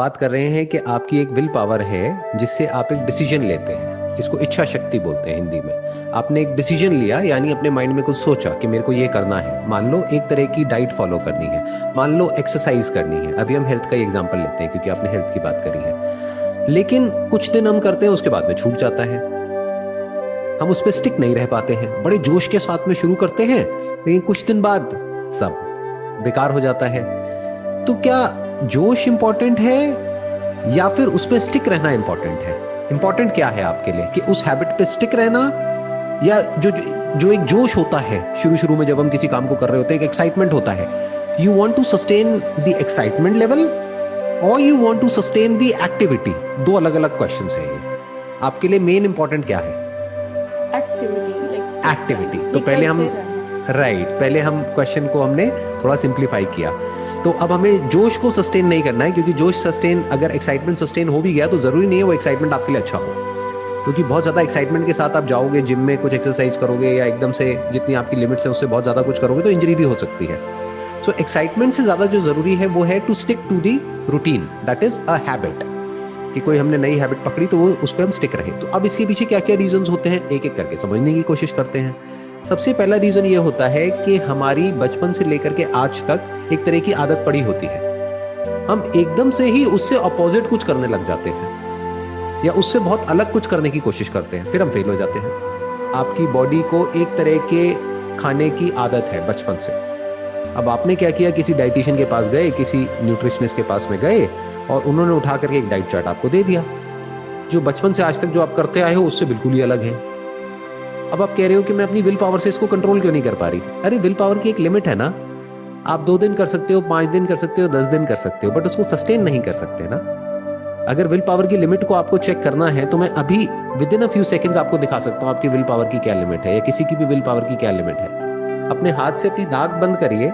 बात कर रहे हैं कि आपकी एक विल पावर है जिससे आप एक डिसीजन लेते हैं। इसको इच्छा शक्ति बोलते हैं हिंदी में। आपने एक डिसीजन लिया, यानी अपने माइंड में कुछ सोचा कि मेरे को ये करना है। मान लो एक तरह की डाइट फॉलो करनी है, मान लो एक्सरसाइज करनी है। अभी हम हेल्थ का एग्जांपल लेते हैं क्योंकि आपने हेल्थ की बात करी है। लेकिन कुछ दिन हम करते हैं, उसके बाद में छूट जाता है, हम उस पर स्टिक नहीं रह पाते हैं। बड़े जोश के साथ में शुरू करते हैं, लेकिन कुछ दिन बाद सब बेकार हो जाता है। तो क्या जोश इंपॉर्टेंट है या फिर उस पर स्टिक रहना इंपॉर्टेंट है? इंपॉर्टेंट क्या है आपके लिए, कि उस हैबिट पे स्टिक रहना, या जो एक जोश होता है शुरू शुरू में जब हम किसी काम को कर रहे होते हैं, एक एक्साइटमेंट होता है। You want to sustain the excitement level और you want to sustain the activity. दो अलग अलग क्वेश्चंस हैं ये। आपके लिए मेन इंपॉर्टेंट क्या है? एक्टिविटी। तो पहले हम क्वेश्चन को हमने थोड़ा सिंप्लीफाई किया। तो अब हमें जोश को सस्टेन नहीं करना है, क्योंकि जोश सस्टेन, अगर एक्साइटमेंट सस्टेन हो भी गया तो जरूरी नहीं है वो एक्साइटमेंट आपके लिए अच्छा हो। क्योंकि बहुत ज्यादा एक्साइटमेंट के साथ आप जाओगे जिम में, कुछ एक्सरसाइज करोगे या एकदम से जितनी आपकी लिमिट्स है उससे बहुत ज्यादा कुछ करोगे तो इंजरी भी हो सकती है। सो एक्साइटमेंट से ज्यादा जो जरूरी है वो है to stick to the routine, that is a habit. कि कोई हमने नई हैबिट पकड़ी तो वो उस पर हम स्टिक रहे। तो अब इसके पीछे क्या क्या रीजंस होते हैं, एक एक करके समझने की कोशिश करते हैं। सबसे पहला रीजन ये होता है कि हमारी बचपन से लेकर के आज तक एक तरह की आदत पड़ी होती है। हम एकदम से ही उससे अपोजिट कुछ करने लग जाते हैं या उससे बहुत अलग कुछ करने की कोशिश करते हैं, फिर हम फेल हो जाते हैं। आपकी बॉडी को एक तरह के खाने की आदत है बचपन से। अब आपने क्या किया, किसी डाइटिशियन के पास गए, किसी न्यूट्रिशनिस्ट के पास में गए और उन्होंने उठा करके एक डाइट चार्ट आपको दे दिया, जो बचपन से आज तक जो आप करते आए हो उससे बिल्कुल ही अलग है। अब आप कह रहे हो कि मैं अपनी विल पावर से इसको कंट्रोल क्यों नहीं कर पा रही? अरे विल पावर की एक लिमिट है ना। आप 2 दिन कर सकते हो, 5 दिन कर सकते हो, 10 दिन कर सकते हो, बट उसको सस्टेन नहीं कर सकते ना। अगर विल पावर की लिमिट को आपको चेक करना है तो मैं अभी with in a few seconds आपको दिखा सकता हूँ आपकी विल पावर की क्या लिमिट है, या किसी की भी विल पावर की क्या लिमिट है। अपने हाथ से अपनी नाक बंद करिए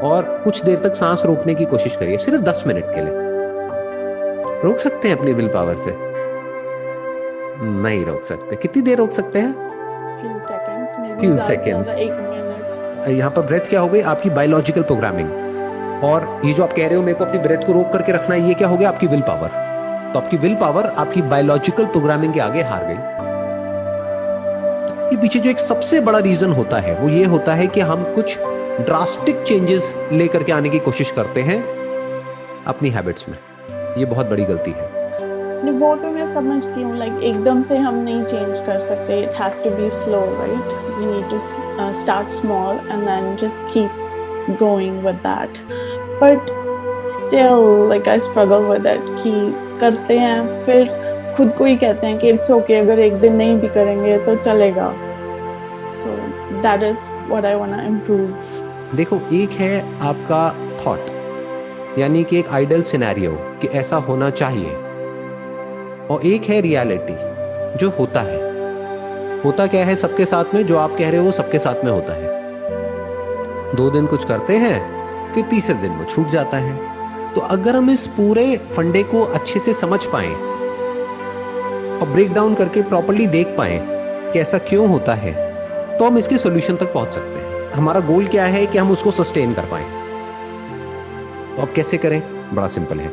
और कुछ देर तक सांस रोकने की कोशिश करिए, सिर्फ 10 मिनट के लिए। रोक सकते हैं अपनी विल पावर से? नहीं रोक सकते। कितनी देर रोक सकते हैं? Few seconds. यहाँ पर ब्रेथ क्या हो गई? आपकी बायोलॉजिकल प्रोग्रामिंग। और ये जो आप कह रहे हो मेरे को अपनी ब्रेथ को रोक करके रखना है, ये क्या हो गया? आपकी विल पावर। तो आपकी विल पावर आपकी बायोलॉजिकल प्रोग्रामिंग के आगे हार गई। तो इसके पीछे जो एक सबसे बड़ा रीजन होता है वो ये होता है कि हम कुछ ड्रास्टिक चेंजेस लेकर के आने की कोशिश करते हैं अपनी हैबिट्स में। ये बहुत बड़ी गलती है। वो तो मैं समझती हूँ, लाइक एकदम से हम नहीं चेंज कर सकते। It has to be slow, right? We need to start small and then just keep going with that. But still like I struggle with that कि करते हैं, फिर खुद को ही कहते हैं कि इट्स ओके, अगर एक दिन नहीं भी करेंगे तो चलेगा। So that is what I want to improve. देखो, एक है आपका थॉट, यानी कि एक आइडियल सिनेरियो कि ऐसा होना चाहिए, और एक है रियलिटी जो होता है। होता क्या है सबके साथ में? जो आप कह रहे हो वो सबके साथ में होता है। 2 दिन कुछ करते हैं, फिर तीसरे दिन वो छूट जाता है। तो अगर हम इस पूरे फंडे को अच्छे से समझ पाए और ब्रेक डाउन करके प्रॉपर्ली देख पाए कि ऐसा क्यों होता है, तो हम इसके सॉल्यूशन तक पहुंच सकते हैं। हमारा गोल क्या है कि हम उसको सस्टेन कर पाए। तो अब कैसे करें? बड़ा सिंपल है।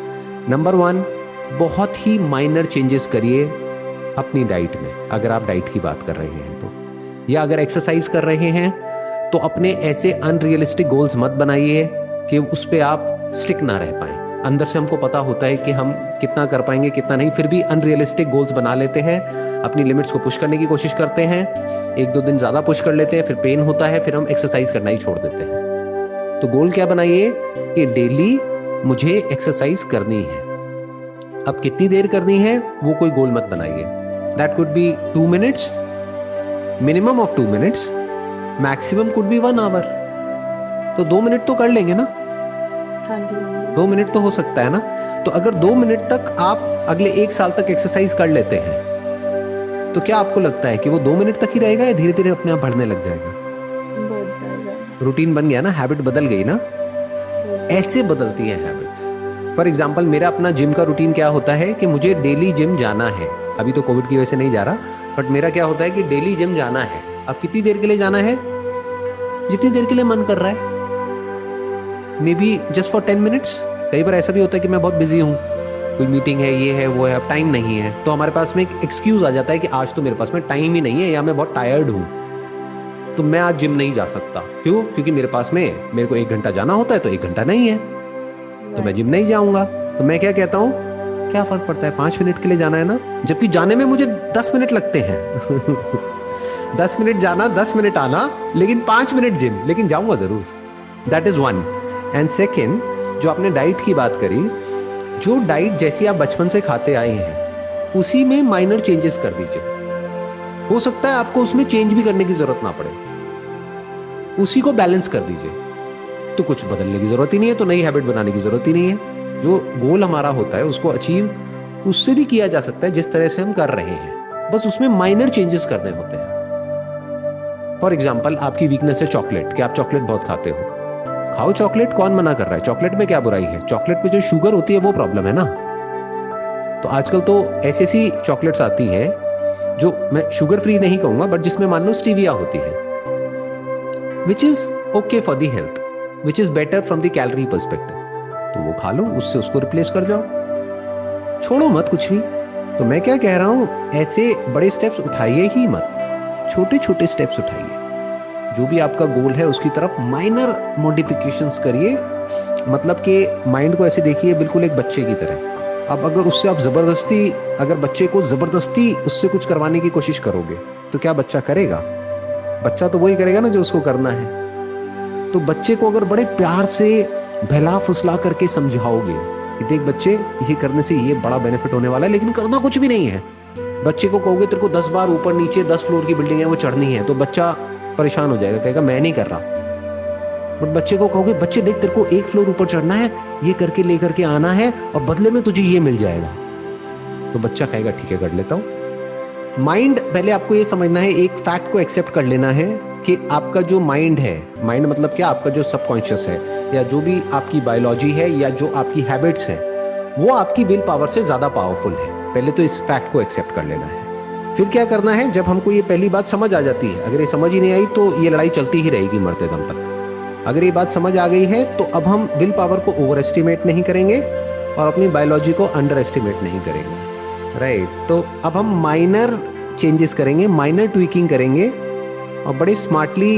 नंबर 1, बहुत ही माइनर चेंजेस करिए अपनी डाइट में। अगर आप डाइट की बात कर रहे हैं तो, या अगर एक्सरसाइज कर रहे हैं तो अपने ऐसे अनरियलिस्टिक गोल्स मत बनाइए कि उस पे आप स्टिक ना रह पाए। अंदर से हमको पता होता है कि हम कितना कर पाएंगे कितना नहीं, फिर भी अनरियलिस्टिक गोल्स बना लेते हैं, अपनी लिमिट्स को पुश करने की कोशिश करते हैं। 1-2 दिन ज्यादा पुश कर लेते हैं, फिर पेन होता है, फिर हम एक्सरसाइज करना ही छोड़ देते हैं। तो गोल क्या बनाइए कि डेली मुझे एक्सरसाइज करनी है। अब कितनी देर करनी है वो कोई गोल मत बनाइए। That could be 2 minutes, minimum of 2 minutes, maximum could be 1 hour. तो 2 मिनट तो कर लेंगे ना? 2 मिनट तो हो सकता है ना? तो अगर 2 मिनट तक आप अगले 1 साल तक एक्सरसाइज कर लेते हैं, तो क्या आपको लगता है कि वो 2 मिनट तक ही रहेगा या धीरे धीरे अपने आप बढ़ने लग जाएगा? रूटीन बन गया ना, हैबिट बदल गई ना। ऐसे बदलती है हैबिट्स। फॉर एग्जाम्पल, मेरा अपना जिम का रूटीन क्या होता है कि मुझे डेली जिम जाना है। अभी तो कोविड की वजह से नहीं जा रहा, बट मेरा क्या होता है कि डेली जिम जाना है। अब कितनी देर के लिए जाना है? जितनी देर के लिए मन कर रहा है। May be just for 10 minutes. कई बार ऐसा भी होता है कि मैं बहुत बिजी हूं, कोई मीटिंग है, ये है, वो है, अब टाइम नहीं है, तो हमारे पास में एक एक्सक्यूज आ जाता है कि आज तो मेरे पास में टाइम ही नहीं है या मैं बहुत टायर्ड हूं, तो मैं आज जिम नहीं जा सकता। क्यों? क्योंकि मेरे को 1 घंटा जाना होता है, तो 1 घंटा नहीं है, तो मैं जिम नहीं जाऊंगा। तो मैं क्या कहता हूं, क्या फर्क पड़ता है, 5 मिनट के लिए जाना है ना, जबकि जाने में मुझे 10 मिनट लगते हैं 10 मिनट जाना, 10 मिनट आना, लेकिन 5 मिनट जिम, लेकिन जाऊंगा जरूर। That is one. And second, जो आपने डाइट की बात करी, जो डाइट जैसी आप बचपन से खाते आए हैं उसी में माइनर चेंजेस कर दीजिए। हो सकता है आपको उसमें चेंज भी करने की जरूरत ना पड़े, उसी को बैलेंस कर दीजिए, तो कुछ बदलने की जरूरत ही नहीं है, तो नई हैबिट बनाने की जरूरत ही नहीं है। जो गोल हमारा होता है उसको अचीव उससे भी किया जा सकता है जिस तरह से हम कर रहे हैं, बस उसमें माइनर चेंजेस करने होते हैं। फॉर एग्जाम्पल, आपकी वीकनेस है चॉकलेट, कि आप चॉकलेट बहुत खाते हो, खाओ चॉकलेट, कौन मना कर रहा है, चॉकलेट में क्या बुराई है, चॉकलेट में जो शुगर होती है वो प्रॉब्लम है ना। तो आजकल तो ऐसी ऐसी चॉकलेट्स आती हैं जो मैं शुगर फ्री नहीं कहूंगा, बट जिसमें मान लो स्टीविया होती है, which is okay for the health, which is better from the calorie perspective, तो वो खा लो, उससे उसको रिप्लेस कर जाओ, छोड़ो मत कुछ भी। तो मैं क्या कह रहा हूं, ऐसे बड़े स्टेप्स उठाइए ही मत, छोटे छोटे स्टेप्स उठाइए। जो भी आपका गोल है उसकी तरफ माइनर मॉडिफिकेशंस करिए, मतलब कि माइंड को ऐसे देखिए बिल्कुल एक बच्चे की तरह। अब अगर उससे आप जबरदस्ती, अगर बच्चे को जबरदस्ती उससे कुछ करवाने की कोशिश करोगे, तो क्या बच्चा करेगा? बच्चा तो वही करेगा ना जो उसको करना है। तो बच्चे को अगर बड़े प्यार से बहला फुसला करके समझाओगे कि देख बच्चे, ये करने से ये बड़ा बेनिफिट होने वाला है, लेकिन करना कुछ भी नहीं है। बच्चे को कहोगे तेरे को 10 बार ऊपर नीचे 10 फ्लोर की बिल्डिंग है वो चढ़नी है, तो बच्चा परेशान हो जाएगा, कहेगा मैं नहीं कर रहा। बट बच्चे को कहोगे बच्चे देख तेरे को 1 फ्लोर ऊपर चढ़ना है, ये करके लेकर के आना है, और बदले में तुझे ये मिल जाएगा, तो बच्चा कहेगा ठीक है कर लेता हूं। माइंड, पहले आपको ये समझना है, एक फैक्ट को एक्सेप्ट कर लेना है कि आपका जो माइंड है, माइंड मतलब क्या, आपका जो सबकॉन्शियस है, या जो भी आपकी बायोलॉजी है, या जो आपकी हैबिट्स है, वो आपकी विल पावर से ज्यादा पावरफुल है। पहले तो इस फैक्ट को एक्सेप्ट कर लेना है। फिर क्या करना है, जब हमको ये पहली बात समझ आ जाती है, अगर ये समझ ही नहीं आई तो ये लड़ाई चलती ही रहेगी मरते दम तक। अगर ये बात समझ आ गई है तो अब हम विल पावर को ओवर एस्टिमेट नहीं करेंगे और अपनी बायोलॉजी को अंडर एस्टिमेट नहीं करेंगे, राइट। तो अब हम माइनर चेंजेस करेंगे, माइनर ट्वीकिंग करेंगे, और बड़े स्मार्टली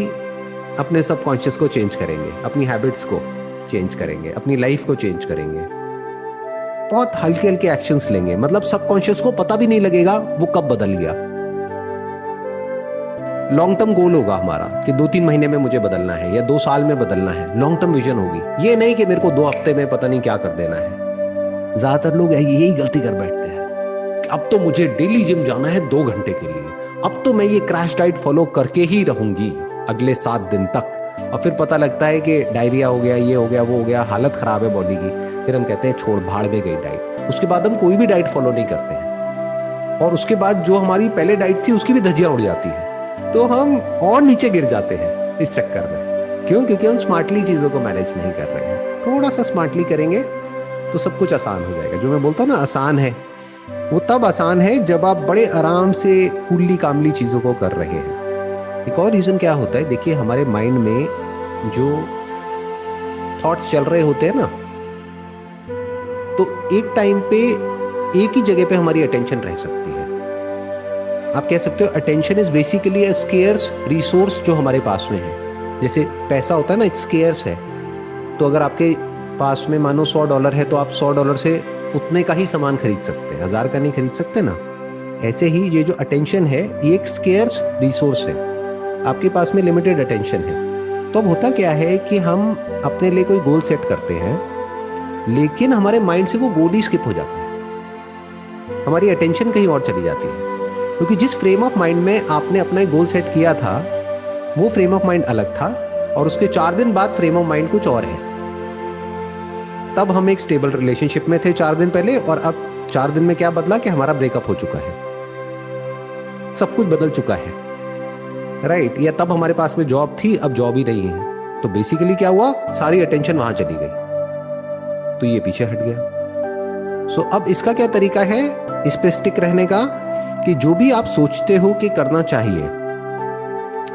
अपने सबकॉन्शियस को चेंज करेंगे, अपनी हैबिट्स को चेंज करेंगे, अपनी लाइफ को चेंज करेंगे। बहुत हल्के हल्के एक्शंस लेंगे, मतलब सबकॉन्शियस को पता भी नहीं लगेगा वो कब बदल गया। लॉन्ग टर्म गोल होगा हमारा कि 2-3 महीने में मुझे बदलना है, या 2 साल में बदलना है। लॉन्ग टर्म विजन होगी, ये नहीं कि मेरे को 2 हफ्ते में पता नहीं क्या कर देना है। ज्यादातर लोग यही गलती कर बैठते हैं कि अब तो मुझे डेली जिम जाना है 2 घंटे के लिए, अब तो मैं ये क्रैश डाइट फॉलो करके ही रहूंगी अगले 7 दिन तक, और फिर पता लगता है कि डायरिया हो गया, ये हो गया, वो हो गया, हालत खराब है बॉडी की। फिर हम कहते हैं छोड़, भाड़ में गई डाइट। उसके बाद हम कोई भी डाइट फॉलो नहीं करते हैं, और उसके बाद जो हमारी पहले डाइट थी उसकी भी धज्जियां उड़ जाती है, तो हम और नीचे गिर जाते हैं इस चक्कर में। क्यों? क्योंकि हम स्मार्टली चीजों को मैनेज नहीं कर रहे हैं। थोड़ा सा स्मार्टली करेंगे तो सब कुछ आसान हो जाएगा। जो मैं बोलता हूँ ना आसान है, वो तब आसान है जब आप बड़े आराम से कूली कामली चीजों को कर रहे हैं। एक और रीजन क्या होता है, देखिए हमारे माइंड में जो थॉट्स चल रहे होते हैं ना, तो एक टाइम पे एक ही जगह पे हमारी अटेंशन रह सकती है। आप कह सकते हो attention is basically a scarce resource जो हमारे पास में है। जैसे पैसा होता है ना, एक स्केयर्स है, तो अगर आपके पास में मानो $100 है, तो आप $100 से उतने का ही सामान खरीद सकते हैं, 1000 का नहीं खरीद सकते ना। ऐसे ही ये जो अटेंशन है, ये एक स्केयर्स रिसोर्स है, आपके पास में लिमिटेड अटेंशन है। तो अब होता क्या है कि हम अपने लिए कोई गोल सेट करते हैं, लेकिन हमारे माइंड से वो गोल ही स्किप हो जाता है, हमारी अटेंशन कहीं और चली जाती है। क्योंकि जिस फ्रेम ऑफ माइंड में आपने अपना एक गोल सेट किया था, वो फ्रेम ऑफ माइंड अलग था, और उसके 4 दिन बाद फ्रेम ऑफ माइंड कुछ और है। तब हम एक स्टेबल रिलेशनशिप में थे 4 दिन पहले, और अब 4 दिन में क्या बदला कि हमारा ब्रेकअप हो चुका है, सब कुछ बदल चुका है, राइट। या तब हमारे पास में जॉब थी, अब जॉब ही नहीं है, तो बेसिकली क्या हुआ, सारी अटेंशन वहां चली गई, तो ये पीछे हट गया। सो अब इसका क्या तरीका है इस पे स्टिक रहने का, कि जो भी आप सोचते हो कि करना चाहिए,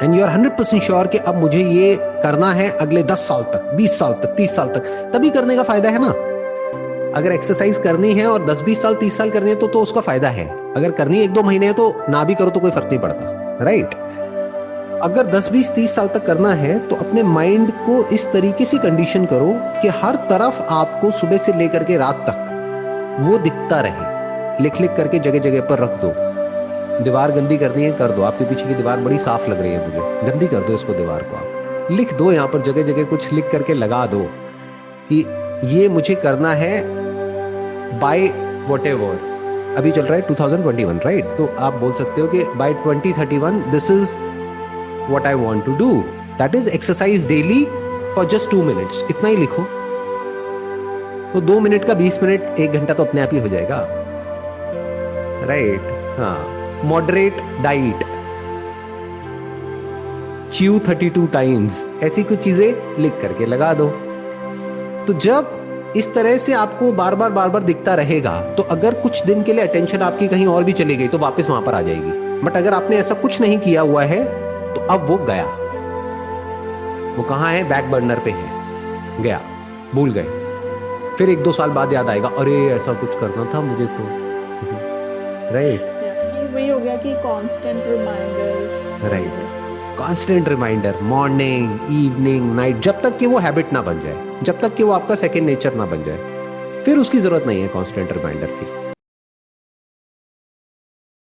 एंड यू आर 100% श्योर कि अब मुझे ये करना है अगले 10 साल तक, 20 साल तक, 30 साल तक, तभी करने का फायदा है ना। अगर एक्सरसाइज करनी है और 10-20 साल 30 साल करनी है तो उसका फायदा है। अगर करनी है 1-2 महीने है तो ना भी करो तो कोई फर्क नहीं पड़ता, राइट। अगर 10-20-30 साल तक करना है तो अपने माइंड को इस तरीके से कंडीशन करो कि हर तरफ आपको सुबह से लेकर के रात तक वो दिखता रहे। लिख लिख करके जगह जगह पर रख दो। दीवार गंदी करनी है कर दो, आपके पीछे की दीवार बड़ी साफ लग रही है मुझे, गंदी कर दो इसको, दीवार को आप लिख दो, यहाँ पर जगह जगह कुछ लिख करके लगा दो कि ये मुझे करना है बाय व्हाटएवर। अभी चल रहा है 2021, राइट। तो आप बोल सकते हो कि by 2031 this is what I want to do, that is exercise daily for just 2 minutes. इतना ही लिखो, तो 2 मिनट का 20 मिनट 1 घंटा तो अपने आप ही हो जाएगा, राइट। हाँ, मॉडरेट डाइट, च्यू 32 टाइम्स, ऐसी कुछ चीजें लिख करके लगा दो। तो जब इस तरह से आपको बार बार दिखता रहेगा तो अगर कुछ दिन के लिए अटेंशन आपकी कहीं और भी चली गई तो वापस वहां पर आ जाएगी। बट अगर आपने ऐसा कुछ नहीं किया हुआ है तो अब वो गया, वो कहां है, बैक बर्नर पे है, गया, भूल गए। फिर 1-2 साल बाद याद आएगा, अरे ऐसा कुछ करना था मुझे तो, राइट। वही हो गया कि constant reminder, right, constant reminder, morning, evening, night, जब तक कि वो हैबिट ना बन जाए, जब तक कि वो आपका सेकंड नेचर ना बन जाए, फिर उसकी जरूरत नहीं है कांस्टेंट रिमाइंडर की।